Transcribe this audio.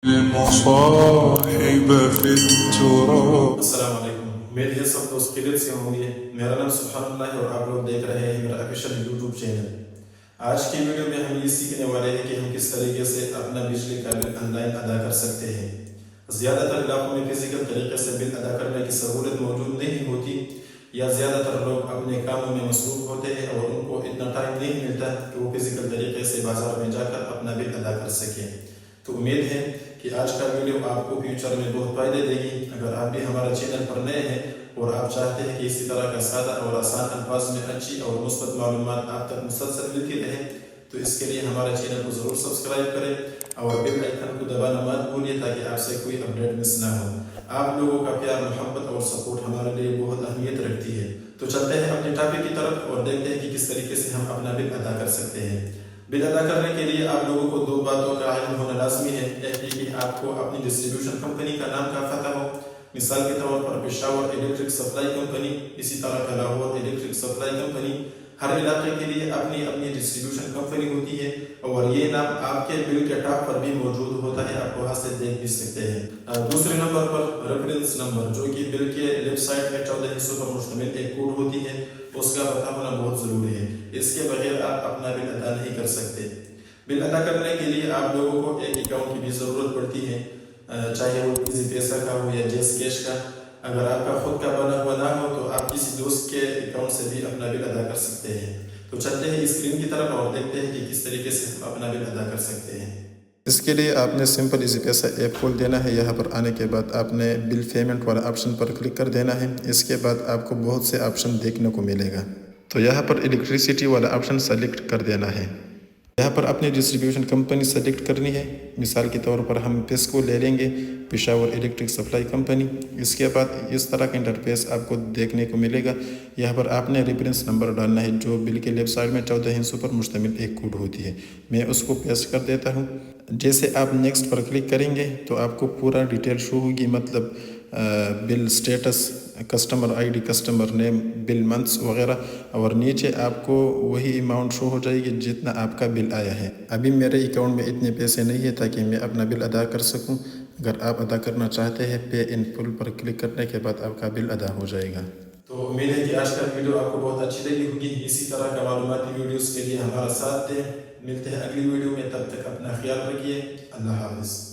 المصاحب في التراب. السلام علیکم، میرے سب دوست خیریت سے ہوں گے۔ میرا نام سبحان اللہ ہے اور آپ لوگ دیکھ رہے ہیں میرا آفیشیل یوٹیوب چینل۔ آج کی ویڈیو میں ہم یہ سیکھنے والے ہیں کہ ہم کس طریقے سے اپنا بجلی کا بل آن لائن ادا کر سکتے ہیں۔ زیادہ تر علاقوں میں فزیکل طریقے سے بل ادا کرنے کی سہولت موجود نہیں ہوتی، یا زیادہ تر لوگ اپنے کاموں میں مصروف ہوتے ہیں اور ان کو اتنا ٹائم نہیں ملتا کہ وہ فزیکل طریقے سے بازار میں جا کر اپنا بل ادا کر سکیں۔ تو امید ہے کہ آج کا ویڈیو آپ کو فیوچر میں بہت فائدے دے گی۔ اگر آپ بھی ہمارا چینل پر نئے ہیں اور آپ چاہتے ہیں کہ اسی طرح کا سادہ اور آسان الفاظ میں اچھی اور مثبت معلومات آپ تک مسلسل ملتی رہے، تو اس کے لیے ہمارے چینل کو ضرور سبسکرائب کریں اور بیل آئیکن کو دبانا مت بھولیے تاکہ آپ سے کوئی اپڈیٹ مس نہ ہو۔ آپ لوگوں کا پیار، محبت اور سپورٹ ہمارے لیے بہت اہمیت رکھتی ہے۔ تو چلتے ہیں اپنے ٹاپک کی طرف اور دیکھتے ہیں کہ کس طریقے سے ہم اپنا بل ادا کر سکتے ہیں۔ بل ادا کرنے کے لیے آپ لوگوں کو دو باتوں کا علم ہونا لازمی ہے۔ ایک کہ آپ کو اپنی ڈسٹریبیوشن کمپنی کا نام کا پتہ ہو، مثال کے طور پر پشاور الیکٹرک سپلائی کمپنی، اسی طرح لاہور الیکٹرک سپلائی کمپنی۔ ہر علاقے کے لیے اپنی اپنی ڈسٹریبیوشن کمپنی ہوتی ہے اور یہ نام آپ کے بل کے ٹاپ پر بھی موجود ہوتا ہے، آپ وہاں سے دیکھ بھی سکتے ہیں۔ دوسرے نمبر پر ریفرنس نمبر، جو کہ بل کے لیفٹ سائڈ میں 14 حصوں پر مشتمل ایک کوڈ ہوتی ہے، اس کا پتہ ہونا بہت ضروری ہے۔ اس کے بغیر آپ اپنا بل ادا نہیں کر سکتے۔ بل ادا کرنے کے لیے آپ لوگوں کو ایک اکاؤنٹ کی بھی ضرورت پڑتی ہے، چاہے وہ ایزی پیسہ کا ہو یا جیس کیش کا۔ اگر آپ کا خود کا بنا ہوا نہ ہو تو آپ کسی دوست کے اکاؤنٹ سے بھی اپنا بل ادا کر سکتے ہیں۔ تو چلتے ہیں اسکرین کی طرف اور دیکھتے ہیں کہ کس طریقے سے ہم اپنا بل ادا کر سکتے ہیں۔ اس کے لیے آپ نے سمپل ایزی پیسہ ایپ کھول دینا ہے۔ یہاں پر آنے کے بعد آپ نے بل پیمنٹ والا آپشن پر کلک کر دینا ہے۔ اس کے بعد آپ کو بہت سے آپشن دیکھنے کو ملے گا، تو یہاں پر الیکٹریسٹی والا آپشن سلیکٹ کر دینا ہے۔ یہاں پر اپنی ڈسٹریبیوشن کمپنی سلیکٹ کرنی ہے۔ مثال کے طور پر ہم پیسکو لے لیں گے، پشاور الیکٹرک سپلائی کمپنی۔ اس کے بعد اس طرح کا انٹرفیس آپ کو دیکھنے کو ملے گا۔ یہاں پر آپ نے ریفرنس نمبر ڈالنا ہے، جو بل کے لیفٹ سائڈ میں 14 حصوں پر مشتمل ایک کوڈ ہوتی ہے۔ میں اس کو پیسٹ کر دیتا ہوں۔ جیسے آپ نیکسٹ پر کلک کریں گے تو آپ کو پورا ڈیٹیل شو ہوگی، مطلب bill status, customer I D, customer name, bill months وغیرہ، اور نیچے آپ کو وہی اماؤنٹ شو ہو جائے گی جتنا آپ کا بل آیا ہے۔ ابھی میرے اکاؤنٹ میں اتنے پیسے نہیں ہے تاکہ میں اپنا بل ادا کر سکوں۔ اگر آپ ادا کرنا چاہتے ہیں، پے ان فل پر کلک کرنے کے بعد آپ کا بل ادا ہو جائے گا۔ تو امید ہے کہ آج کا ویڈیو آپ کو بہت اچھی لگی ہوگی۔ اسی طرح کا معلوماتی ویڈیوز کے لیے ہمارا ساتھ دیں۔ ملتے ہیں اگلی ویڈیو میں، تب تک اپنا خیال رکھیے۔ اللہ حافظ۔